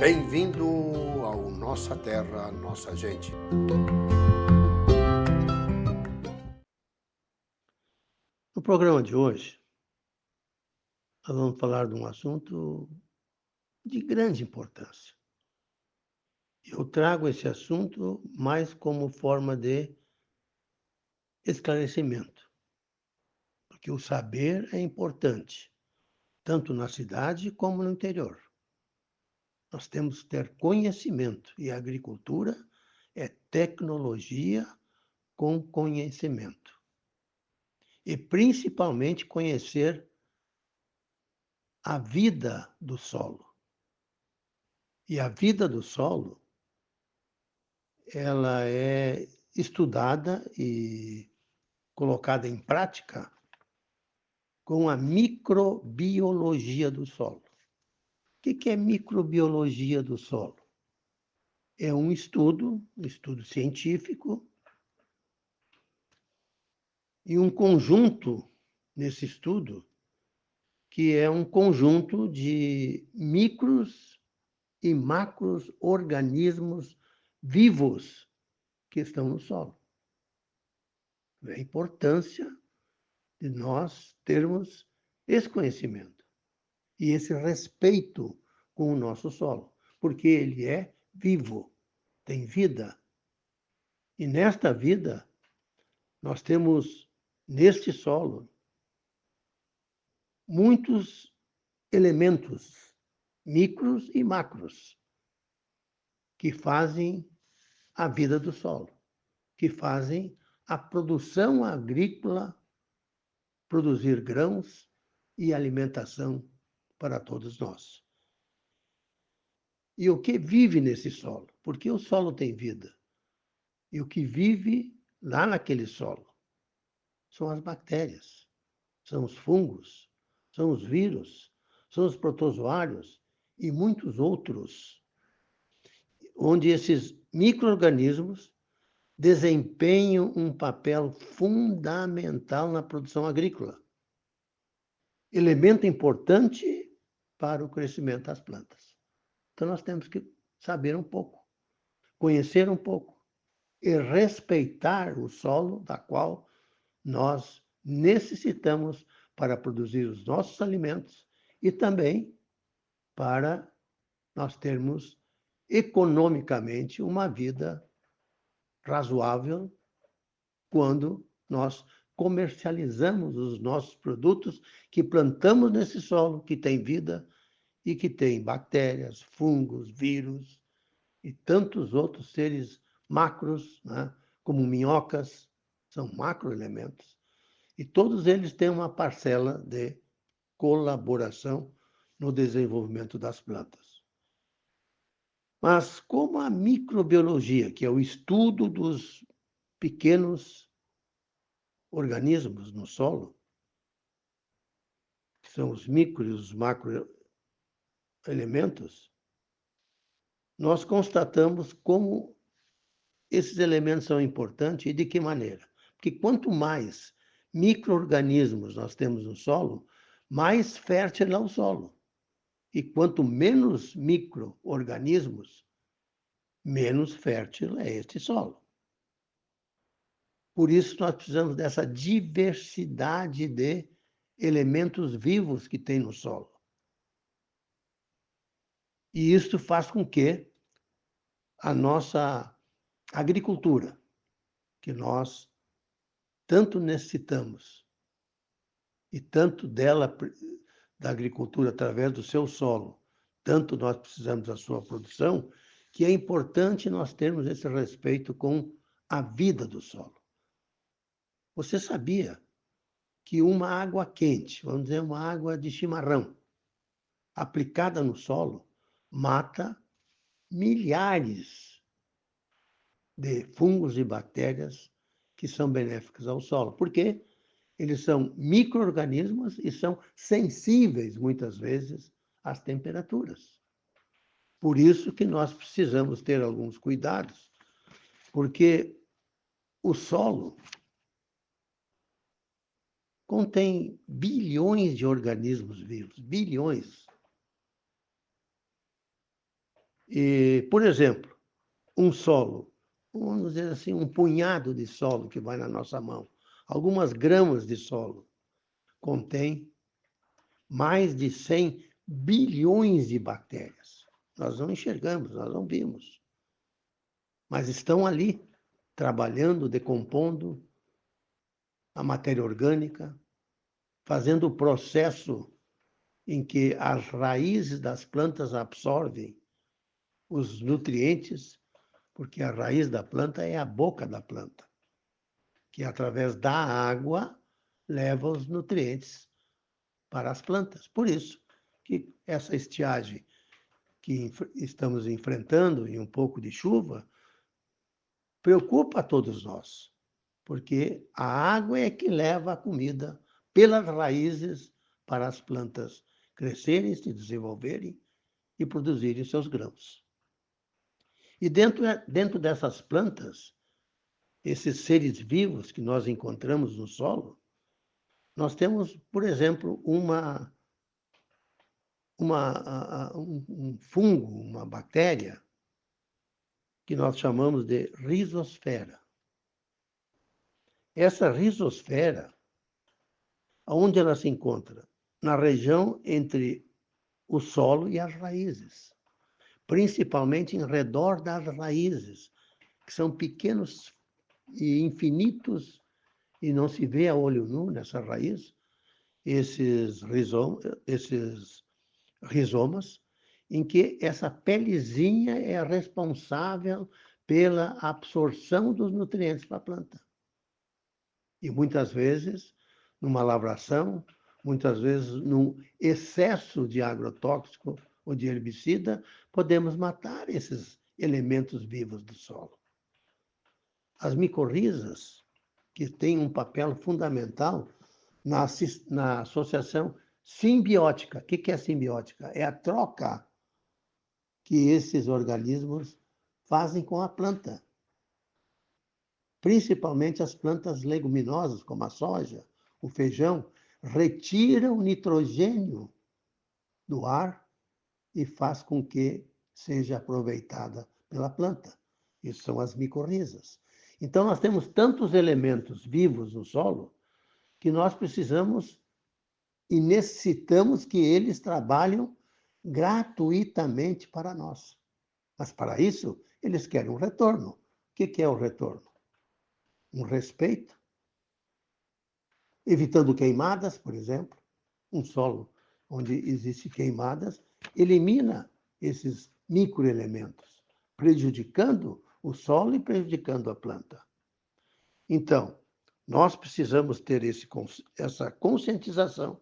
Bem-vindo ao Nossa Terra, Nossa Gente. No programa de hoje, nós vamos falar de um assunto de grande importância. Eu trago esse assunto mais como forma de esclarecimento, porque o saber é importante, tanto na cidade como no interior. Nós temos que ter conhecimento, e a agricultura é tecnologia com conhecimento. E principalmente conhecer a vida do solo. E a vida do solo, ela é estudada e colocada em prática com a microbiologia do solo. O que é microbiologia do solo? É um estudo científico, e um conjunto nesse estudo, que é um conjunto de micros e macros organismos vivos que estão no solo. A importância de nós termos esse conhecimento e esse respeito com o nosso solo, porque ele é vivo, tem vida. E nesta vida, nós temos, neste solo, muitos elementos, micros e macros, que fazem a vida do solo, que fazem a produção agrícola produzir grãos e alimentação para todos nós. E o que vive nesse solo? Porque o solo tem vida. E o que vive lá naquele solo são as bactérias, são os fungos, são os vírus, são os protozoários e muitos outros, onde esses micro-organismos desempenham um papel fundamental na produção agrícola. Elemento importante para o crescimento das plantas. Então nós temos que saber um pouco, conhecer um pouco e respeitar o solo da qual nós necessitamos para produzir os nossos alimentos e também para nós termos economicamente uma vida razoável quando nós comercializamos os nossos produtos que plantamos nesse solo, que tem vida e que tem bactérias, fungos, vírus e tantos outros seres macros, né, como minhocas, são macroelementos. E todos eles têm uma parcela de colaboração no desenvolvimento das plantas. Mas como a microbiologia, que é o estudo dos pequenos organismos no solo, que são os micro e os macroelementos, nós constatamos como esses elementos são importantes e de que maneira. Porque quanto mais micro-organismos nós temos no solo, mais fértil é o solo. E quanto menos micro-organismos, menos fértil é este solo. Por isso nós precisamos dessa diversidade de elementos vivos que tem no solo. E isso faz com que a nossa agricultura, que nós tanto necessitamos, e tanto dela, da agricultura, através do seu solo, tanto nós precisamos da sua produção, que é importante nós termos esse respeito com a vida do solo. Você sabia que uma água quente, vamos dizer, uma água de chimarrão, aplicada no solo, mata milhares de fungos e bactérias que são benéficos ao solo? Por quê? Eles são micro-organismos e são sensíveis, muitas vezes, às temperaturas. Por isso que nós precisamos ter alguns cuidados, porque o solo contém bilhões de organismos vivos, bilhões. E, por exemplo, um solo, vamos dizer assim, um punhado de solo que vai na nossa mão, algumas gramas de solo, contém mais de 100 bilhões de bactérias. Nós não enxergamos, nós não vimos, mas estão ali, trabalhando, decompondo a matéria orgânica, fazendo o processo em que as raízes das plantas absorvem os nutrientes, porque a raiz da planta é a boca da planta, que através da água leva os nutrientes para as plantas. Por isso que essa estiagem que estamos enfrentando e um pouco de chuva preocupa a todos nós, porque a água é que leva a comida pelas raízes para as plantas crescerem, se desenvolverem e produzirem seus grãos. E dentro dessas plantas, esses seres vivos que nós encontramos no solo, nós temos, por exemplo, um fungo, uma bactéria, que nós chamamos de rizosfera. Essa rizosfera, onde ela se encontra? Na região entre o solo e as raízes, principalmente em redor das raízes, que são pequenos e infinitos, e não se vê a olho nu nessa raiz, esses rizomas, em que essa pelezinha é responsável pela absorção dos nutrientes para a planta. E muitas vezes, numa lavração, muitas vezes num excesso de agrotóxico ou de herbicida, podemos matar esses elementos vivos do solo. As micorrizas, que têm um papel fundamental na associação simbiótica. O que é simbiótica? É a troca que esses organismos fazem com a planta. Principalmente as plantas leguminosas, como a soja, o feijão, retiram nitrogênio do ar e faz com que seja aproveitada pela planta. Isso são as micorrizas. Então, nós temos tantos elementos vivos no solo que nós precisamos e necessitamos que eles trabalhem gratuitamente para nós. Mas, para isso, eles querem um retorno. O que é o retorno? Um respeito, evitando queimadas, por exemplo. Um solo onde existem queimadas elimina esses microelementos, prejudicando o solo e prejudicando a planta. Então, nós precisamos ter essa conscientização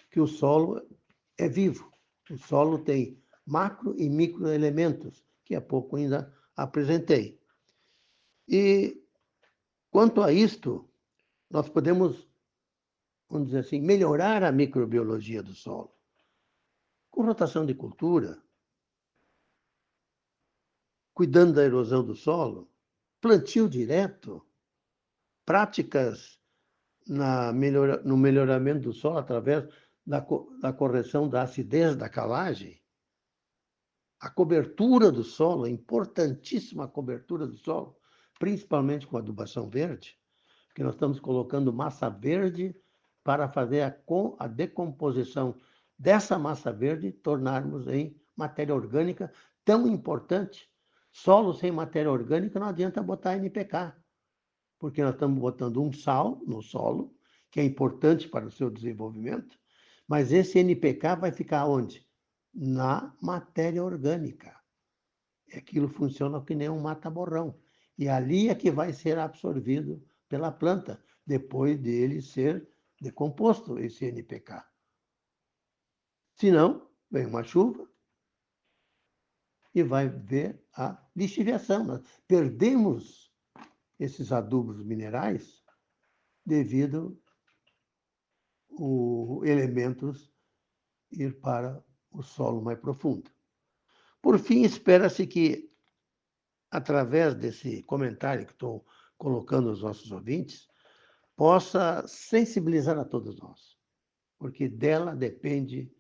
que o solo é vivo. O solo tem macro e microelementos, que há pouco ainda apresentei. E, quanto a isto, nós podemos, vamos dizer assim, melhorar a microbiologia do solo. Com rotação de cultura, cuidando da erosão do solo, plantio direto, práticas no melhoramento do solo através da correção da acidez da calagem, a cobertura do solo, a importantíssima cobertura do solo, principalmente com adubação verde, porque nós estamos colocando massa verde para fazer a decomposição dessa massa verde e tornarmos em matéria orgânica tão importante. Solo sem matéria orgânica não adianta botar NPK, porque nós estamos botando um sal no solo, que é importante para o seu desenvolvimento, mas esse NPK vai ficar onde? Na matéria orgânica. Aquilo funciona que nem um mata-borrão. E ali é que vai ser absorvido pela planta, depois dele ser decomposto, esse NPK. Se não, vem uma chuva e vai ver a lixiviação. Nós perdemos esses adubos minerais devido os elementos ir para o solo mais profundo. Por fim, espera-se que, através desse comentário que estou colocando aos nossos ouvintes, possa sensibilizar a todos nós, porque dela depende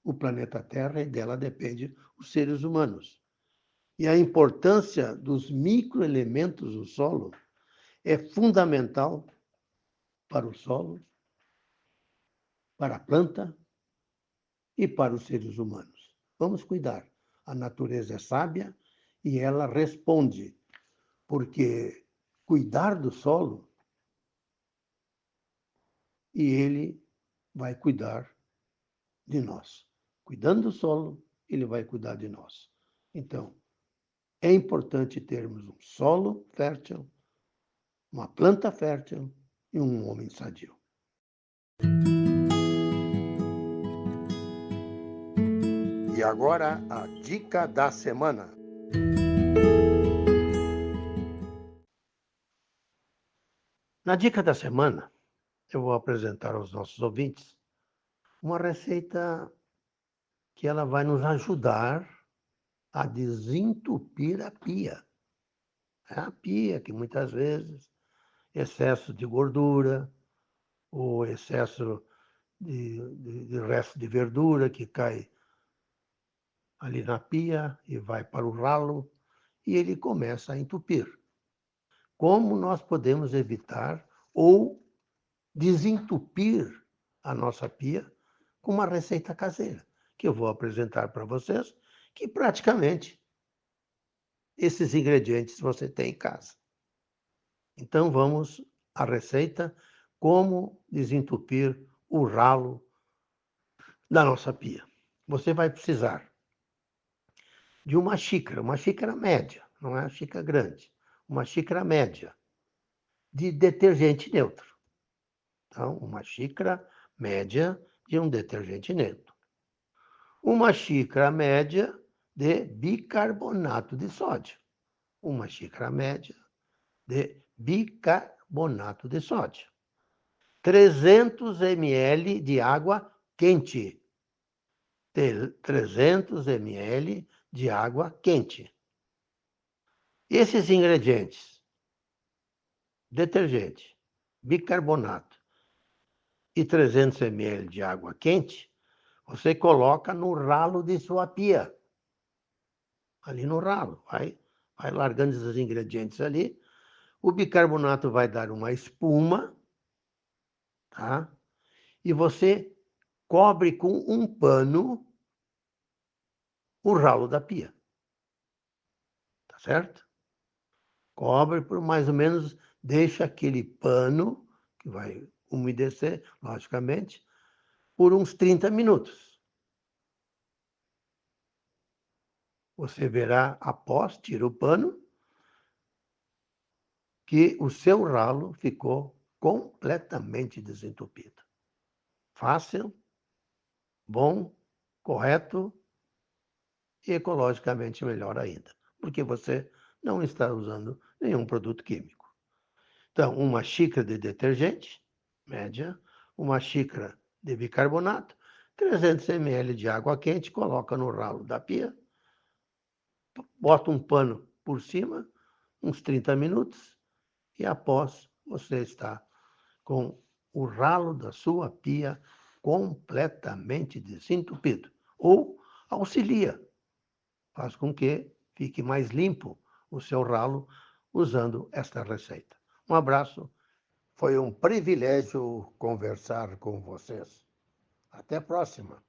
o planeta Terra e dela depende os seres humanos. E a importância dos microelementos do solo é fundamental para o solo, para a planta e para os seres humanos. Vamos cuidar. A natureza é sábia e ela responde, porque cuidar do solo e ele vai cuidar de nós. Cuidando do solo, ele vai cuidar de nós. Então, é importante termos um solo fértil, uma planta fértil e um homem sadio. E agora a dica da semana. Na dica da semana, eu vou apresentar aos nossos ouvintes uma receita que ela vai nos ajudar a desentupir a pia. É a pia que muitas vezes excesso de gordura ou excesso de resto de verdura que cai ali na pia e vai para o ralo e ele começa a entupir. Como nós podemos evitar ou desentupir a nossa pia com uma receita caseira, que eu vou apresentar para vocês, que praticamente esses ingredientes você tem em casa. Então vamos à receita como desentupir o ralo da nossa pia. Você vai precisar de uma xícara média, não é uma xícara grande, uma xícara média de detergente neutro. Então, uma xícara média de um detergente neutro. Uma xícara média de bicarbonato de sódio. Uma xícara média de bicarbonato de sódio. 300 ml de água quente. 300 ml de água quente. Esses ingredientes, detergente, bicarbonato e 300 ml de água quente, você coloca no ralo de sua pia. Ali no ralo. Vai largando esses ingredientes ali. O bicarbonato vai dar uma espuma, tá? E você cobre com um pano o ralo da pia. Tá certo? Cobre por mais ou menos, deixa aquele pano, que vai umedecer, logicamente, por uns 30 minutos. Você verá, após, tira o pano, que o seu ralo ficou completamente desentupido. Fácil, bom, correto e ecologicamente melhor ainda, porque você não está usando nenhum produto químico. Então, uma xícara de detergente, média, uma xícara de bicarbonato, 300 ml de água quente, coloca no ralo da pia, bota um pano por cima, uns 30 minutos, e após você está com o ralo da sua pia completamente desentupido. Ou auxilia, faz com que fique mais limpo o seu ralo usando esta receita. Um abraço. Foi um privilégio conversar com vocês. Até a próxima.